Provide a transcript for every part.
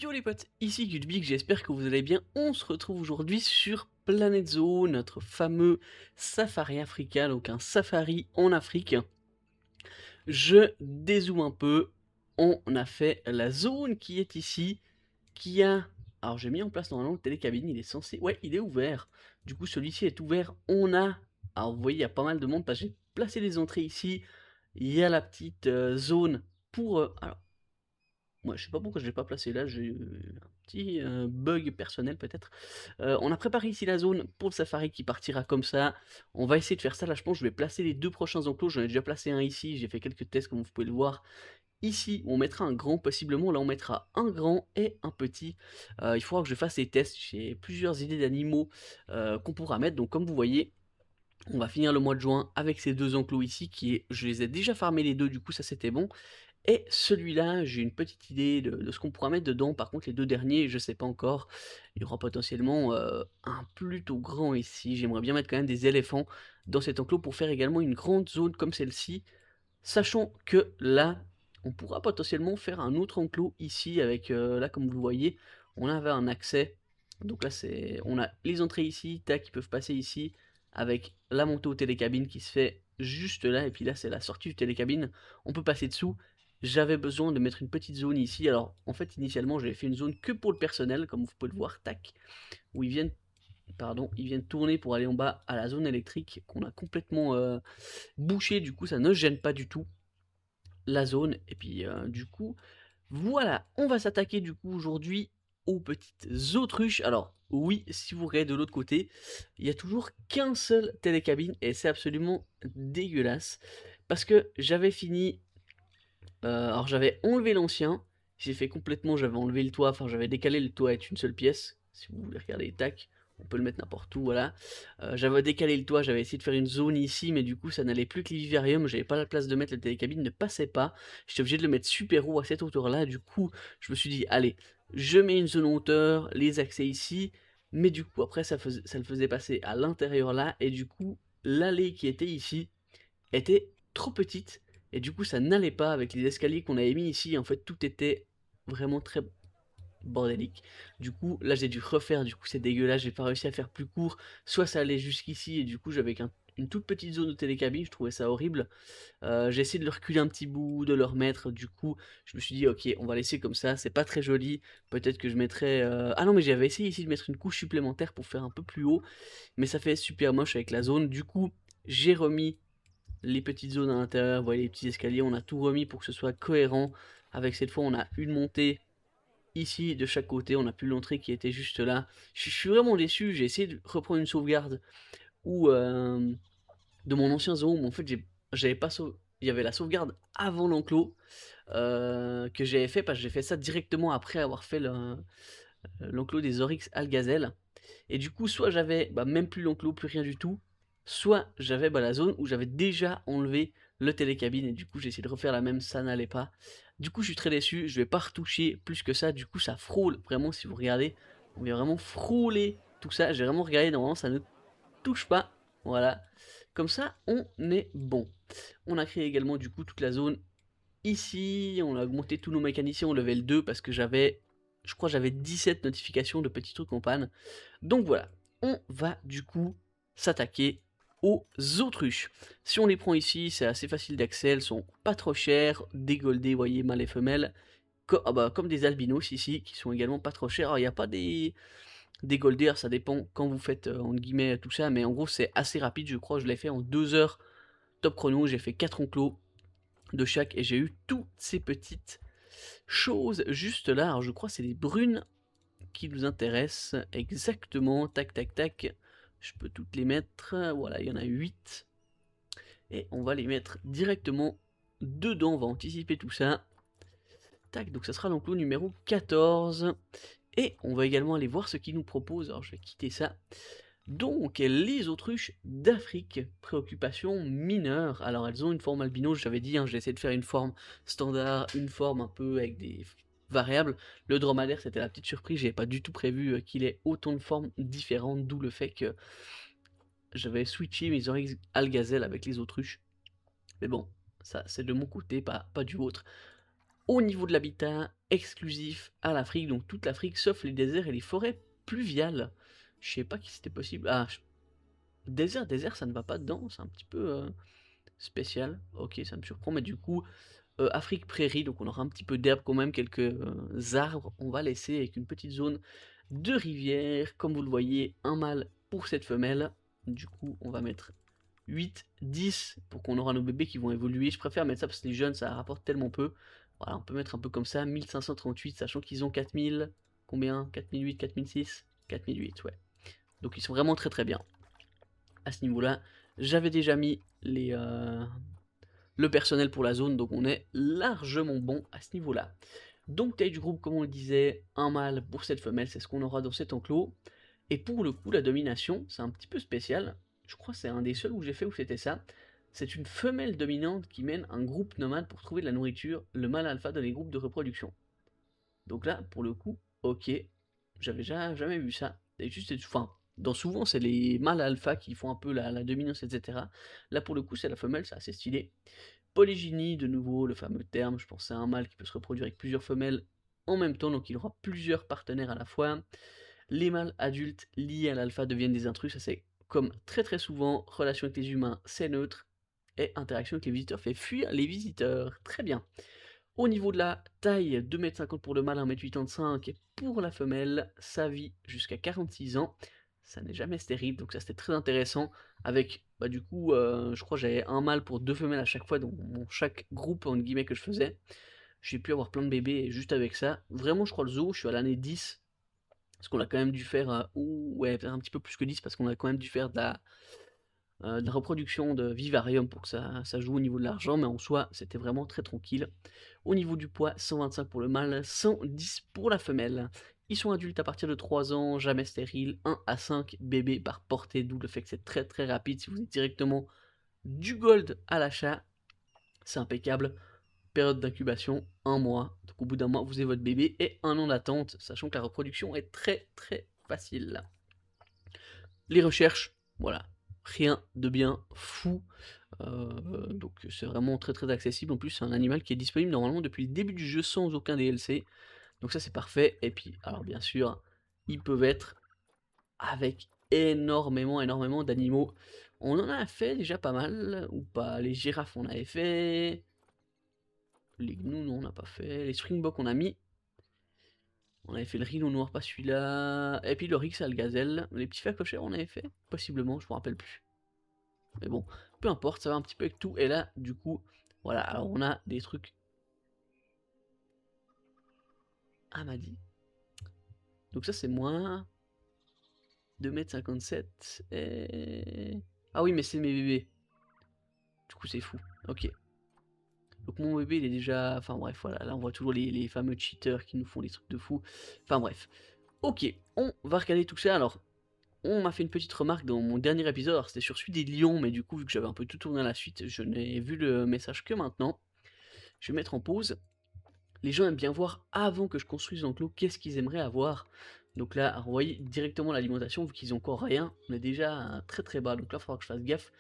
Yo les potes, ici Gudbig, j'espère que vous allez bien. On se retrouve aujourd'hui sur Planet Zoo, notre fameux safari africain, donc un safari en Afrique. Je dézoome un peu, on a fait la zone qui est ici, qui a... Alors j'ai mis en place normalement le télécabine, il est censé... Ouais, il est ouvert. Du coup celui-ci est ouvert, on a... Alors vous voyez, il y a pas mal de monde parce que j'ai placé les entrées ici. Il y a la petite zone pour... alors, moi, je sais pas pourquoi je l'ai pas placé là, j'ai eu un petit bug personnel peut-être. On a préparé ici la zone pour le safari qui partira comme ça. On va essayer de faire ça là, je pense que je vais placer les deux prochains enclos. J'en ai déjà placé un ici, j'ai fait quelques tests comme vous pouvez le voir. Ici, on mettra un grand, possiblement, là on mettra un grand et un petit. Il faudra que je fasse des tests, j'ai plusieurs idées d'animaux qu'on pourra mettre. Donc comme vous voyez, on va finir le mois de juin avec ces deux enclos ici, je les ai déjà farmés les deux, du coup ça c'était bon. Et celui-là, j'ai une petite idée de ce qu'on pourra mettre dedans. Par contre, les deux derniers, je sais pas encore. Il y aura potentiellement un plutôt grand ici. J'aimerais bien mettre quand même des éléphants dans cet enclos pour faire également une grande zone comme celle-ci. Sachant que là, on pourra potentiellement faire un autre enclos ici avec, là comme vous le voyez, on avait un accès. Donc là, on a les entrées ici, tac, ils peuvent passer ici avec la montée aux télécabines qui se fait juste là. Et puis là, c'est la sortie du télécabine. On peut passer dessous. J'avais besoin de mettre une petite zone ici. Alors, en fait, initialement, j'avais fait une zone que pour le personnel, comme vous pouvez le voir, tac, où ils viennent tourner pour aller en bas à la zone électrique qu'on a complètement bouché. Du coup, ça ne gêne pas du tout la zone. Et puis, du coup, voilà, on va s'attaquer du coup aujourd'hui aux petites autruches. Alors, oui, si vous regardez de l'autre côté, il y a toujours qu'un seul télécabine et c'est absolument dégueulasse. Parce que j'avais fini alors j'avais enlevé l'ancien, j'ai fait complètement, j'avais enlevé le toit, enfin j'avais décalé le toit à être une seule pièce, si vous voulez regarder, tac, on peut le mettre n'importe où, voilà. J'avais décalé le toit, j'avais essayé de faire une zone ici, mais du coup ça n'allait plus que les vivariums, j'avais pas la place de mettre, le télécabine ne passait pas, j'étais obligé de le mettre super haut à cette hauteur-là, du coup je me suis dit, allez, je mets une zone en hauteur, les accès ici, mais du coup après ça le faisait passer à l'intérieur là, et du coup l'allée qui était ici, était trop petite et du coup ça n'allait pas avec les escaliers qu'on avait mis ici. En fait, tout était vraiment très bordélique. Du coup, là j'ai dû refaire, du coup c'est dégueulasse, j'ai pas réussi à faire plus court. Soit ça allait jusqu'ici et du coup j'avais une toute petite zone de télécabine, je trouvais ça horrible. J'ai essayé de le reculer un petit bout, de le remettre, du coup je me suis dit ok on va laisser comme ça, c'est pas très joli, peut-être que je mettrais... Ah non mais j'avais essayé ici de mettre une couche supplémentaire pour faire un peu plus haut, mais ça fait super moche avec la zone, du coup j'ai remis les petites zones à l'intérieur, vous voyez les petits escaliers, on a tout remis pour que ce soit cohérent. Avec cette fois, on a une montée ici de chaque côté, on a plus l'entrée qui était juste là. Je suis vraiment déçu, j'ai essayé de reprendre une sauvegarde ou de mon ancien zoo, mais en fait j'avais pas il y avait la sauvegarde avant l'enclos que j'avais fait parce que j'ai fait ça directement après avoir fait l'enclos des Oryx Algazelles. Et du coup, soit j'avais même plus l'enclos, plus rien du tout, soit j'avais la zone où j'avais déjà enlevé le télécabine et du coup j'ai essayé de refaire la même, ça n'allait pas. Du coup je suis très déçu, je vais pas retoucher plus que ça, du coup ça frôle vraiment si vous regardez, on vient vraiment frôler tout ça, j'ai vraiment regardé, normalement ça ne touche pas, voilà. Comme ça on est bon. On a créé également du coup toute la zone ici, on a augmenté tous nos mécaniciens au level 2 parce que je crois j'avais 17 notifications de petits trucs en panne. Donc voilà, on va du coup s'attaquer aux autruches. Si on les prend ici, c'est assez facile d'accès, elles sont pas trop chères, dégoldées, vous voyez, mâles et femelles, comme des albinos ici, qui sont également pas trop chers. Alors il n'y a pas des golders, ça dépend quand vous faites, entre guillemets, tout ça, mais en gros c'est assez rapide, je crois, je l'ai fait en 2 heures top chrono, j'ai fait 4 enclos de chaque, et j'ai eu toutes ces petites choses juste là. Alors je crois que c'est les brunes qui nous intéresse exactement, tac tac tac, je peux toutes les mettre, voilà il y en a 8, et on va les mettre directement dedans, on va anticiper tout ça, tac, donc ça sera l'enclos numéro 14, et on va également aller voir ce qu'ils nous proposent, alors je vais quitter ça, donc les autruches d'Afrique, préoccupation mineure, alors elles ont une forme albino, j'avais dit, hein, j'ai essayé de faire une forme standard, une forme un peu avec des variables. Le dromadaire c'était la petite surprise, j'avais pas du tout prévu qu'il ait autant de formes différentes, d'où le fait que j'avais switché mes oreilles algazelles avec les autruches. Mais bon, ça c'est de mon côté, pas du vôtre. Au niveau de l'habitat, exclusif à l'Afrique, donc toute l'Afrique sauf les déserts et les forêts pluviales. Je sais pas si c'était possible. Ah, désert, ça ne va pas dedans, c'est un petit peu spécial. Ok, ça me surprend, mais du coup, Afrique prairie, donc on aura un petit peu d'herbe quand même, quelques arbres. On va laisser avec une petite zone de rivière. Comme vous le voyez, un mâle pour cette femelle. Du coup, on va mettre 8, 10 pour qu'on aura nos bébés qui vont évoluer. Je préfère mettre ça parce que les jeunes, ça rapporte tellement peu. Voilà, on peut mettre un peu comme ça, 1538, sachant qu'ils ont 4000, combien 4008, 4006 4008, ouais. Donc ils sont vraiment très très bien. À ce niveau-là, j'avais déjà mis le personnel pour la zone, donc on est largement bon à ce niveau-là. Donc taille du groupe, comme on le disait, un mâle pour cette femelle, c'est ce qu'on aura dans cet enclos. Et pour le coup, la domination, c'est un petit peu spécial. Je crois que c'est un des seuls où j'ai fait où c'était ça. C'est une femelle dominante qui mène un groupe nomade pour trouver de la nourriture, le mâle alpha dans les groupes de reproduction. Donc là, pour le coup, ok, j'avais jamais vu ça. Et juste, enfin, dans souvent, c'est les mâles alpha qui font un peu la dominance, etc. Là, pour le coup, c'est la femelle, c'est assez stylé. Polygynie, de nouveau, le fameux terme, je pense c'est un mâle qui peut se reproduire avec plusieurs femelles en même temps, donc il aura plusieurs partenaires à la fois. Les mâles adultes liés à l'alpha deviennent des intrus, ça c'est comme très très souvent, relation avec les humains, c'est neutre, et interaction avec les visiteurs fait fuir les visiteurs. Très bien. Au niveau de la taille, 2,50 m pour le mâle, 1,85 m et pour la femelle, ça vit jusqu'à 46 ans. Ça n'est jamais stérile, donc ça c'était très intéressant. Avec, bah du coup, je crois que j'avais un mâle pour deux femelles à chaque fois dans chaque groupe, en guillemets, que je faisais. J'ai pu avoir plein de bébés juste avec ça. Vraiment, je crois le zoo, je suis à l'année 10. Parce qu'on a quand même dû faire, ouais, un petit peu plus que 10, parce qu'on a quand même dû faire de la reproduction de vivarium pour que ça joue au niveau de l'argent, mais en soi, c'était vraiment très tranquille. Au niveau du poids, 125 pour le mâle, 110 pour la femelle. Ils sont adultes à partir de 3 ans, jamais stériles, 1 à 5 bébés par portée, d'où le fait que c'est très très rapide. Si vous êtes directement du gold à l'achat, c'est impeccable. Période d'incubation, 1 mois. Donc au bout d'un mois, vous avez votre bébé et 1 an d'attente, sachant que la reproduction est très très facile. Les recherches, voilà, rien de bien fou. Donc c'est vraiment très très accessible. En plus, c'est un animal qui est disponible normalement depuis le début du jeu sans aucun DLC. Donc ça c'est parfait. Et puis, alors bien sûr, ils peuvent être avec énormément d'animaux. On en a fait déjà pas mal, ou pas. Les girafes on avait fait. Les gnous non on n'a pas fait. Les springboks on a mis. On avait fait le rhino noir, pas celui-là. Et puis le rix à le gazelle. Les petits facochères on avait fait. Possiblement, je me rappelle plus. Mais bon, peu importe, ça va un petit peu avec tout. Et là, du coup, voilà, alors on a des trucs. Ah, m'a dit. Donc ça, c'est moins 2,57 m. Et... Ah oui, mais c'est mes bébés. Du coup, c'est fou. Ok. Donc mon bébé, il est déjà... Enfin bref, voilà, là on voit toujours les fameux cheaters qui nous font des trucs de fou. Enfin bref. Ok, on va regarder tout ça. Alors, on m'a fait une petite remarque dans mon dernier épisode. Alors c'était sur celui des lions, mais du coup, vu que j'avais un peu tout tourné à la suite, je n'ai vu le message que maintenant. Je vais mettre en pause. Les gens aiment bien voir avant que je construise l'enclos qu'est-ce qu'ils aimeraient avoir. Donc là, vous voyez directement l'alimentation, vu qu'ils ont encore rien, on est déjà très très bas. Donc là, il faudra que je fasse gaffe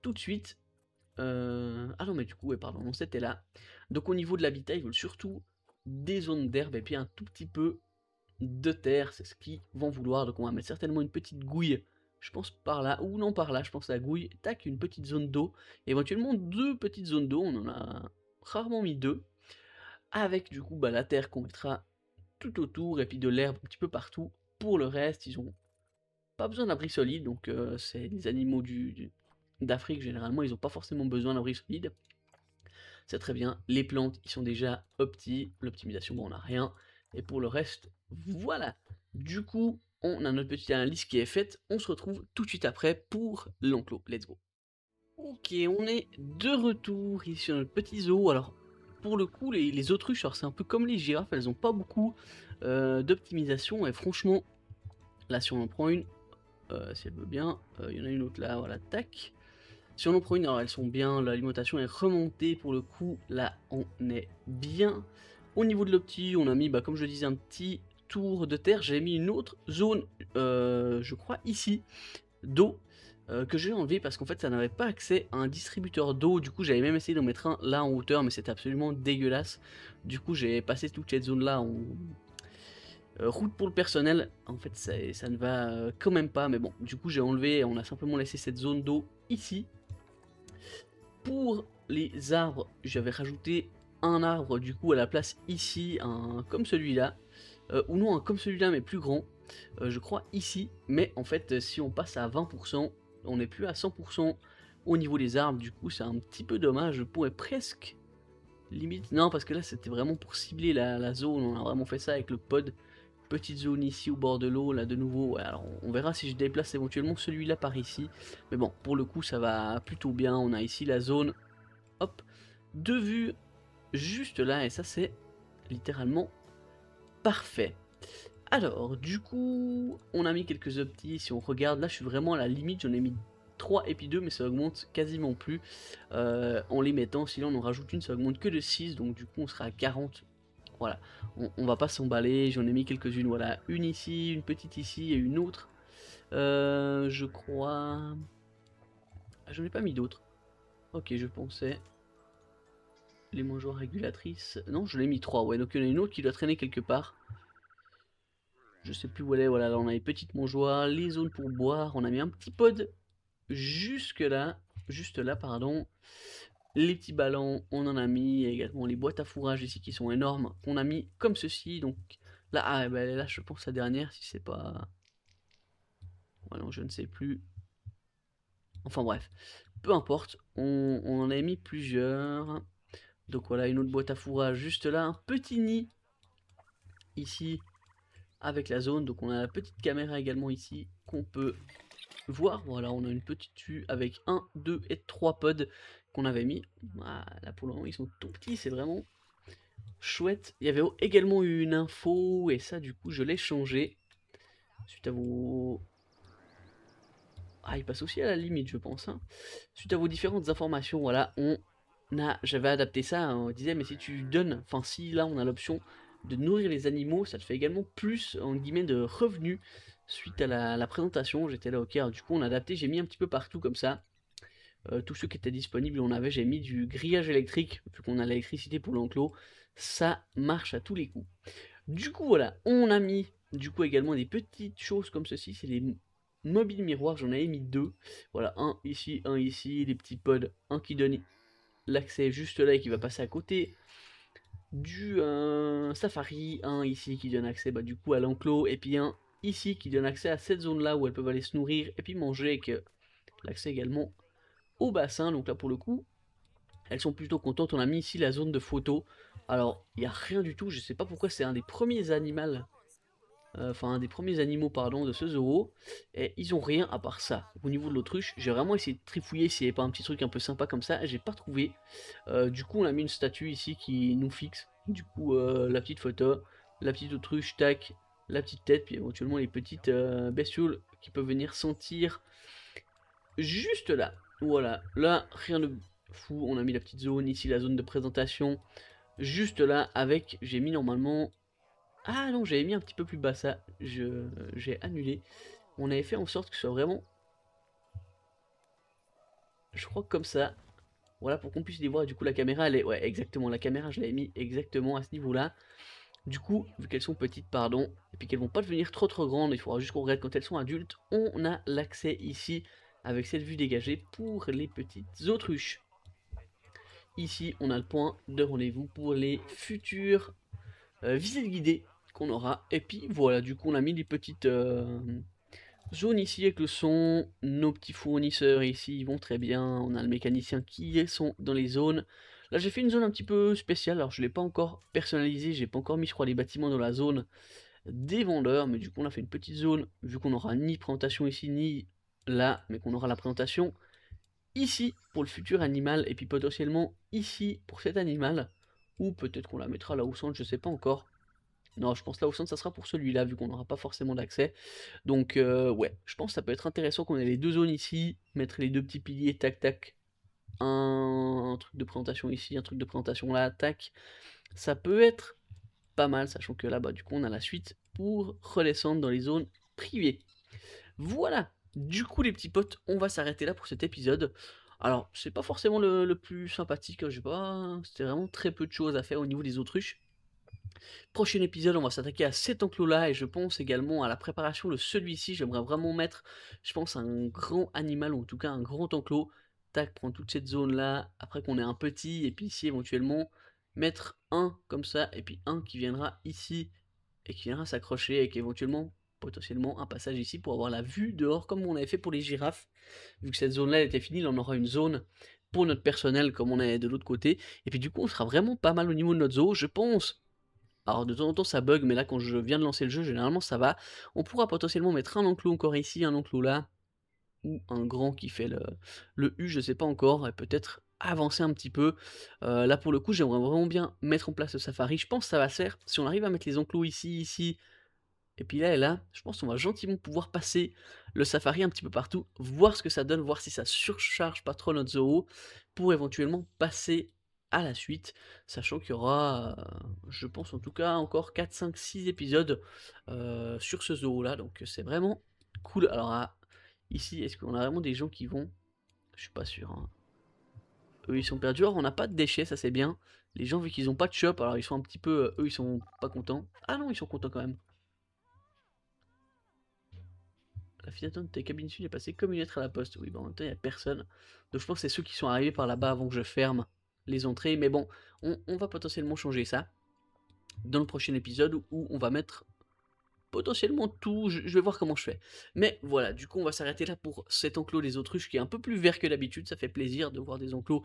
tout de suite. Ah non, mais du coup, ouais, pardon, non, c'était là. Donc au niveau de l'habitat, ils veulent surtout des zones d'herbe et puis un tout petit peu de terre, c'est ce qu'ils vont vouloir. Donc on va mettre certainement une petite gouille, je pense par là, ou non par là, je pense à la gouille. Tac, une petite zone d'eau, éventuellement deux petites zones d'eau, on en a rarement mis deux. Avec du coup bah, la terre qu'on mettra tout autour et puis de l'herbe un petit peu partout. Pour le reste, ils ont pas besoin d'abri solide, donc c'est les animaux d'Afrique généralement, ils ont pas forcément besoin d'abri solide. C'est très bien, les plantes ils sont déjà l'optimisation bon on n'a rien, et pour le reste, voilà. Du coup, on a notre petite analyse qui est faite, on se retrouve tout de suite après pour l'enclos, let's go. Ok, on est de retour ici sur notre petit zoo. Alors, pour le coup, les autruches, alors c'est un peu comme les girafes, elles ont pas beaucoup d'optimisation. Et franchement, là, si on en prend une, si elle veut bien, il y en a une autre là, voilà, tac. Si on en prend une, alors elles sont bien, l'alimentation est remontée. Pour le coup, là, on est bien. Au niveau de l'opti, on a mis, bah, comme je disais, un petit tour de terre. J'ai mis une autre zone, je crois, ici, d'eau. que j'ai enlevé parce qu'en fait ça n'avait pas accès à un distributeur d'eau. Du coup j'avais même essayé d'en mettre un là en hauteur, mais c'était absolument dégueulasse. Du coup j'ai passé toute cette zone là en route pour le personnel. En fait ça ne va quand même pas, mais bon, du coup j'ai enlevé, on a simplement laissé cette zone d'eau ici. Pour les arbres, j'avais rajouté un arbre du coup à la place ici, un comme celui-là, ou non un comme celui-là mais plus grand, je crois ici, mais en fait si on passe à 20%, on n'est plus à 100% au niveau des arbres, du coup c'est un petit peu dommage, je pourrais presque, limite, non parce que là c'était vraiment pour cibler la zone, on a vraiment fait ça avec le pod, petite zone ici au bord de l'eau, là de nouveau, ouais, alors on verra si je déplace éventuellement celui-là par ici, mais bon, pour le coup ça va plutôt bien, on a ici la zone, hop, de vue juste là, et ça c'est littéralement parfait. Alors, du coup, on a mis quelques optis, si on regarde, là je suis vraiment à la limite, j'en ai mis 3 et puis 2, mais ça augmente quasiment plus en les mettant, sinon on en rajoute une, ça augmente que de 6, donc du coup on sera à 40. Voilà, on va pas s'emballer, j'en ai mis quelques-unes, voilà, une ici, une petite ici et une autre. Je crois... Ah, j'en ai pas mis d'autres. Ok, je pensais... Les mangeoires régulatrices... Non, je l'ai mis 3, ouais, donc il y en a une autre qui doit traîner quelque part. Je sais plus où elle est, voilà, là on a les petites mangeoires, les zones pour boire, on a mis un petit pod jusque là, juste là, pardon. Les petits ballons, on en a mis, également les boîtes à fourrage ici qui sont énormes, qu'on a mis comme ceci, donc là, ah, bah, là je pense la dernière, si c'est pas... Ouais, non, je ne sais plus. Enfin bref, peu importe, on en a mis plusieurs. Donc voilà, une autre boîte à fourrage juste là, un petit nid ici avec la zone, donc on a la petite caméra également ici qu'on peut voir. Voilà, on a une petite vue avec un, 2 et 3 pods qu'on avait mis. Ah, là pour le moment ils sont tout petits, c'est vraiment chouette. Il y avait également eu une info et ça du coup je l'ai changé. Suite à vos... Ah, il passe aussi à la limite je pense. Hein. Suite à vos différentes informations, voilà, j'avais adapté ça, hein, on disait mais si tu donnes, enfin si là on a l'option de nourrir les animaux, ça te fait également plus en guillemets de revenus suite à la présentation. J'étais là ok, alors, du coup on a adapté, j'ai mis un petit peu partout comme ça. Tous ceux qui étaient disponibles, j'ai mis du grillage électrique, vu qu'on a l'électricité pour l'enclos, ça marche à tous les coups. Du coup voilà, on a mis du coup également des petites choses comme ceci, c'est des mobiles miroirs, j'en avais mis deux. Voilà, un ici, les petits pods, un qui donne l'accès juste là et qui va passer à côté du Safari, un ici qui donne accès bah, du coup à l'enclos, et puis un ici qui donne accès à cette zone là où elles peuvent aller se nourrir et puis manger, avec l'accès également au bassin. Donc là pour le coup elles sont plutôt contentes. On a mis ici la zone de photo, alors il n'y a rien du tout, je sais pas pourquoi, c'est un des premiers animaux, enfin un des premiers animaux pardon de ce zoo, et ils ont rien à part ça. Au niveau de l'autruche, j'ai vraiment essayé de trifouiller s'il n'y avait pas un petit truc un peu sympa comme ça, j'ai pas trouvé. Du coup on a mis une statue ici qui nous fixe, du coup la petite photo, la petite autruche, tac, la petite tête, puis éventuellement les petites bestioles qui peuvent venir sentir juste là. Voilà, là rien de fou, on a mis la petite zone ici, la zone de présentation, juste là avec, j'ai mis normalement... Ah non, j'avais mis un petit peu plus bas ça, j'ai annulé. On avait fait en sorte que ce soit vraiment, je crois comme ça. Voilà, pour qu'on puisse les voir. Du coup, la caméra, elle est... Ouais, exactement, la caméra, je l'avais mis exactement à ce niveau-là. Du coup, vu qu'elles sont petites, pardon, et puis qu'elles vont pas devenir trop grandes, il faudra juste qu'on regarde quand elles sont adultes, on a l'accès ici, avec cette vue dégagée, pour les petites autruches. Ici, on a le point de rendez-vous pour les futures visites guidées qu'on aura. Et puis voilà, du coup, on a mis des petites zones ici avec le son. Nos petits fournisseurs ici, ils vont très bien. On a le mécanicien qui sont dans les zones. Là, j'ai fait une zone un petit peu spéciale. Alors, je ne l'ai pas encore personnalisé. J'ai pas encore mis, je crois, les bâtiments dans la zone des vendeurs. Mais du coup, on a fait une petite zone, vu qu'on n'aura ni présentation ici, ni là, mais qu'on aura la présentation ici pour le futur animal, et puis potentiellement ici pour cet animal, ou peut-être qu'on la mettra là au centre, je sais pas encore. Non, je pense là au centre ça sera pour celui-là, vu qu'on n'aura pas forcément d'accès. Donc ouais, je pense que ça peut être intéressant qu'on ait les deux zones ici, mettre les deux petits piliers, tac tac, un truc de présentation ici, un truc de présentation là, tac. Ça peut être pas mal, sachant que là, bah, du coup, on a la suite pour redescendre dans les zones privées. Voilà, Du coup, les petits potes, on va s'arrêter là pour cet épisode. Alors, c'est pas forcément le plus sympathique, j'ai pas c'était vraiment très peu de choses à faire au niveau des autruches. Prochain épisode, on va s'attaquer à cet enclos-là et je pense également à la préparation de celui-ci. J'aimerais vraiment mettre, je pense, un grand animal ou en tout cas un grand enclos. Tac, prendre toute cette zone-là, après qu'on ait un petit, et puis ici éventuellement mettre un comme ça, et puis un qui viendra ici et qui viendra s'accrocher avec éventuellement potentiellement un passage ici pour avoir la vue dehors comme on avait fait pour les girafes. Vu que cette zone-là était finie, on aura une zone pour notre personnel comme on est de l'autre côté. Et puis du coup, on sera vraiment pas mal au niveau de notre zoo, je pense. Alors de temps en temps ça bug, mais là quand je viens de lancer le jeu, généralement ça va. On pourra potentiellement mettre un enclos encore ici, un enclos là, ou un grand qui fait le U, je sais pas encore, et peut-être avancer un petit peu. Là pour le coup, j'aimerais vraiment bien mettre en place le safari. Je pense que ça va se faire. Si on arrive à mettre les enclos ici, ici, et puis là et là, je pense qu'on va gentiment pouvoir passer le safari un petit peu partout, voir ce que ça donne, voir si ça surcharge pas trop notre zoo, pour éventuellement passer à la suite, sachant qu'il y aura, je pense en tout cas encore 4, 5, 6 épisodes sur ce zoo là, donc c'est vraiment cool. Alors ici, est-ce qu'on a vraiment des gens qui vont? Je suis pas sûr, hein. Eux ils sont perdus, alors on n'a pas de déchets, ça c'est bien. Les gens vu qu'ils ont pas de shop, alors ils sont un petit peu, eux ils sont pas contents. Ah non, ils sont contents quand même. La file d'attente de ta cabine sud est passée comme une lettre à la poste. Oui, bah en même temps, il n'y a personne. Donc je pense que c'est ceux qui sont arrivés par là-bas avant que je ferme les entrées. Mais bon, on va potentiellement changer ça dans le prochain épisode où on va mettre potentiellement tout. Je vais voir comment je fais. Mais voilà, du coup, on va s'arrêter là pour cet enclos des autruches qui est un peu plus vert que d'habitude. Ça fait plaisir de voir des enclos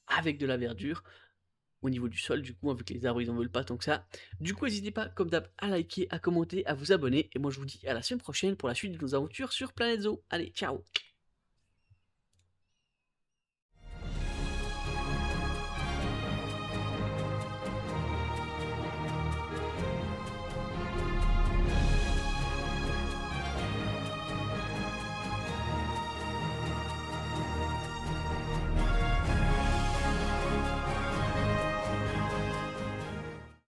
avec de la verdure au niveau du sol, du coup, vu que les arbres ils en veulent pas tant que ça. Du coup, n'hésitez pas, comme d'hab, à liker, à commenter, à vous abonner. Et moi, je vous dis à la semaine prochaine pour la suite de nos aventures sur Planet Zoo. Allez, ciao!